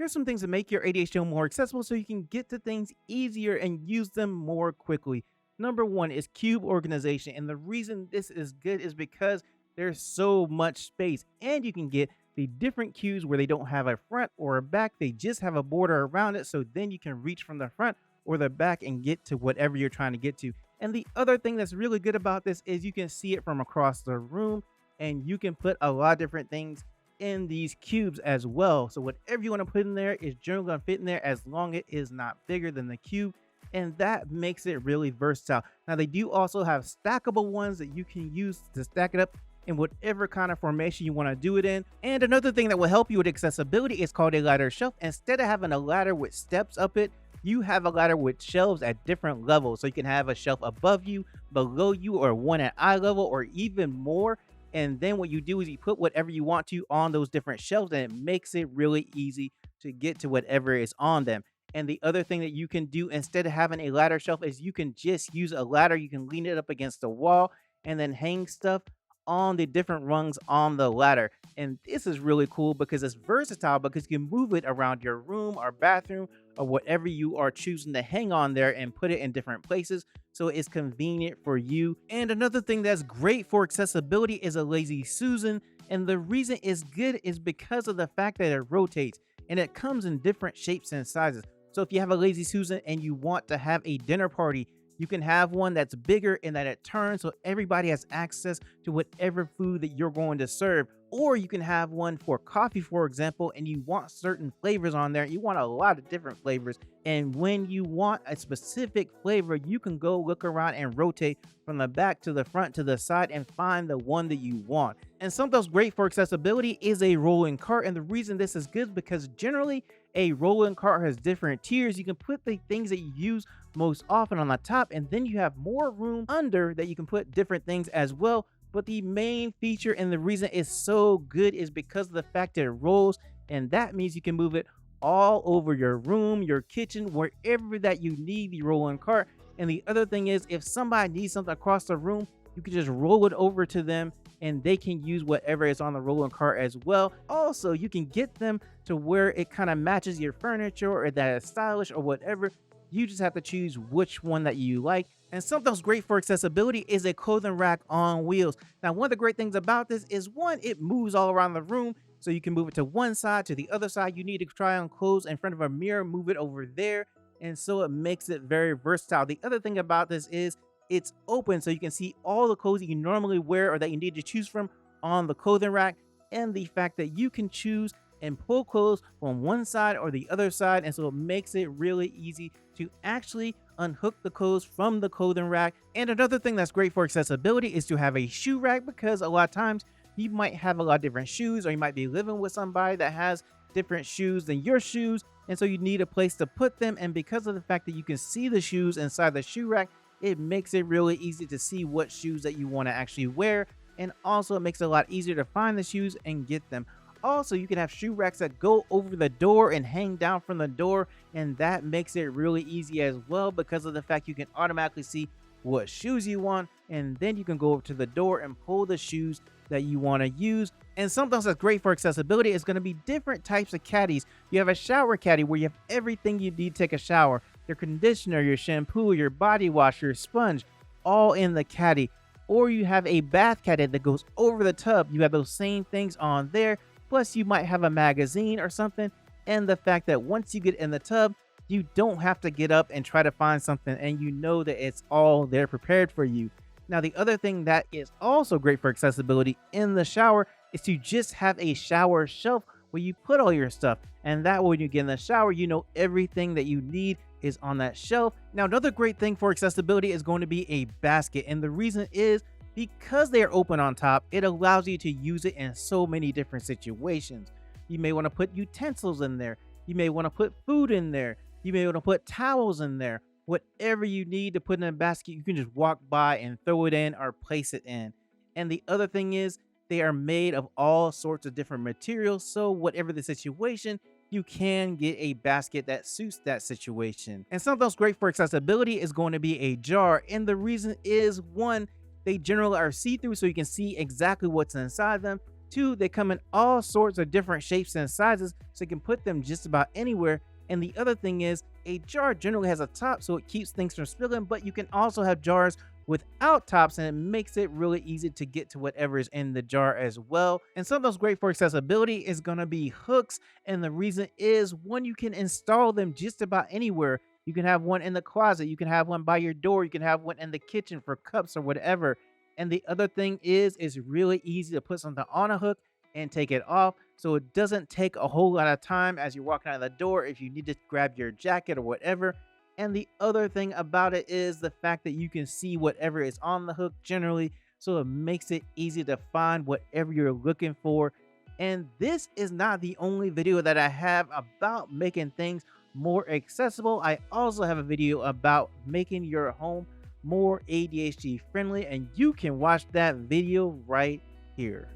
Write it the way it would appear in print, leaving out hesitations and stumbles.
Here's some things that make your ADHD home more accessible so you can get to things easier and use them more quickly. Number one is cube organization. And the reason this is good is because there's so much space and you can get the different cubes where they don't have a front or a back. They just have a border around it. So then you can reach from the front or the back and get to whatever you're trying to get to. And the other thing that's really good about this is you can see it from across the room and you can put a lot of different things in these cubes as well. So whatever you want to put in there is generally going to fit in there as long as it is not bigger than the cube. And that makes it really versatile. Now they do also have stackable ones that you can use to stack it up in whatever kind of formation you want to do it in. And another thing that will help you with accessibility is called a ladder shelf. Instead of having a ladder with steps up it, you have a ladder with shelves at different levels. So you can have a shelf above you, below you, or one at eye level, or even more. And then what you do is you put whatever you want to on those different shelves, and it makes it really easy to get to whatever is on them. And the other thing that you can do instead of having a ladder shelf is you can just use a ladder. You can lean it up against the wall and then hang stuff on the different rungs on the ladder. And this is really cool because it's versatile because you can move it around your room or bathroom or whatever you are choosing to hang on there and put it in different places. So it's convenient for you. And another thing that's great for accessibility is a Lazy Susan. And the reason it's good is because of the fact that it rotates and it comes in different shapes and sizes. So if you have a Lazy Susan and you want to have a dinner party, you can have one that's bigger and that it turns so everybody has access to whatever food that you're going to serve. Or you can have one for coffee, for example, and you want certain flavors on there. You want a lot of different flavors. And when you want a specific flavor, you can go look around and rotate from the back to the front to the side and find the one that you want. And something that's great for accessibility is a rolling cart. And the reason this is good is because generally a rolling cart has different tiers. You can put the things that you use most often on the top, and then you have more room under that you can put different things as well. But the main feature and the reason it's so good is because of the fact that it rolls, and that means you can move it all over your room, your kitchen, wherever that you need the rolling cart. And the other thing is, if somebody needs something across the room, you can just roll it over to them and they can use whatever is on the rolling cart as well. Also, you can get them to where it kind of matches your furniture or that is stylish or whatever. You just have to choose which one that you like. And something that's great for accessibility is a clothing rack on wheels. Now, one of the great things about this is one, it moves all around the room. So you can move it to one side, to the other side. You need to try on clothes in front of a mirror, move it over there. And so it makes it very versatile. The other thing about this is it's open so you can see all the clothes that you normally wear or that you need to choose from on the clothing rack. And the fact that you can choose and pull clothes from one side or the other side. And so it makes it really easy to actually unhook the clothes from the clothing rack. And another thing that's great for accessibility is to have a shoe rack, because a lot of times you might have a lot of different shoes, or you might be living with somebody that has different shoes than your shoes. And so you need a place to put them. And because of the fact that you can see the shoes inside the shoe rack, it makes it really easy to see what shoes that you want to actually wear. And also it makes it a lot easier to find the shoes and get them. Also, you can have shoe racks that go over the door and hang down from the door, and that makes it really easy as well because of the fact you can automatically see what shoes you want, and then you can go over to the door and pull the shoes that you want to use. And something else that's great for accessibility is going to be different types of caddies. You have a shower caddy where you have everything you need to take a shower, your conditioner, your shampoo, your body wash, your sponge, all in the caddy. Or you have a bath caddy that goes over the tub. You have those same things on there. Plus, you might have a magazine or something. And the fact that once you get in the tub, you don't have to get up and try to find something, and you know that it's all there prepared for you. Now, the other thing that is also great for accessibility in the shower is to just have a shower shelf where you put all your stuff. And that way, when you get in the shower, you know everything that you need is on that shelf. Now, another great thing for accessibility is going to be a basket. And the reason is because they are open on top, it allows you to use it in so many different situations. You may want to put utensils in there. You may want to put food in there. You may want to put towels in there. Whatever you need to put in a basket, you can just walk by and throw it in or place it in. And the other thing is they are made of all sorts of different materials. So whatever the situation, you can get a basket that suits that situation. And something else great for accessibility is going to be a jar. And the reason is, one, they generally are see-through so you can see exactly what's inside them. Two, they come in all sorts of different shapes and sizes, so you can put them just about anywhere. And the other thing is, a jar generally has a top so it keeps things from spilling, but you can also have jars without tops, and it makes it really easy to get to whatever is in the jar as well. And something that's great for accessibility is going to be hooks. And the reason is, one, you can install them just about anywhere. You can have one in the closet, you can have one by your door, you can have one in the kitchen for cups or whatever. And the other thing is, it's really easy to put something on a hook and take it off. So it doesn't take a whole lot of time as you're walking out of the door if you need to grab your jacket or whatever. And the other thing about it is the fact that you can see whatever is on the hook generally. So it makes it easy to find whatever you're looking for. And this is not the only video that I have about making things more accessible. I also have a video about making your home more ADHD friendly, and you can watch that video right here.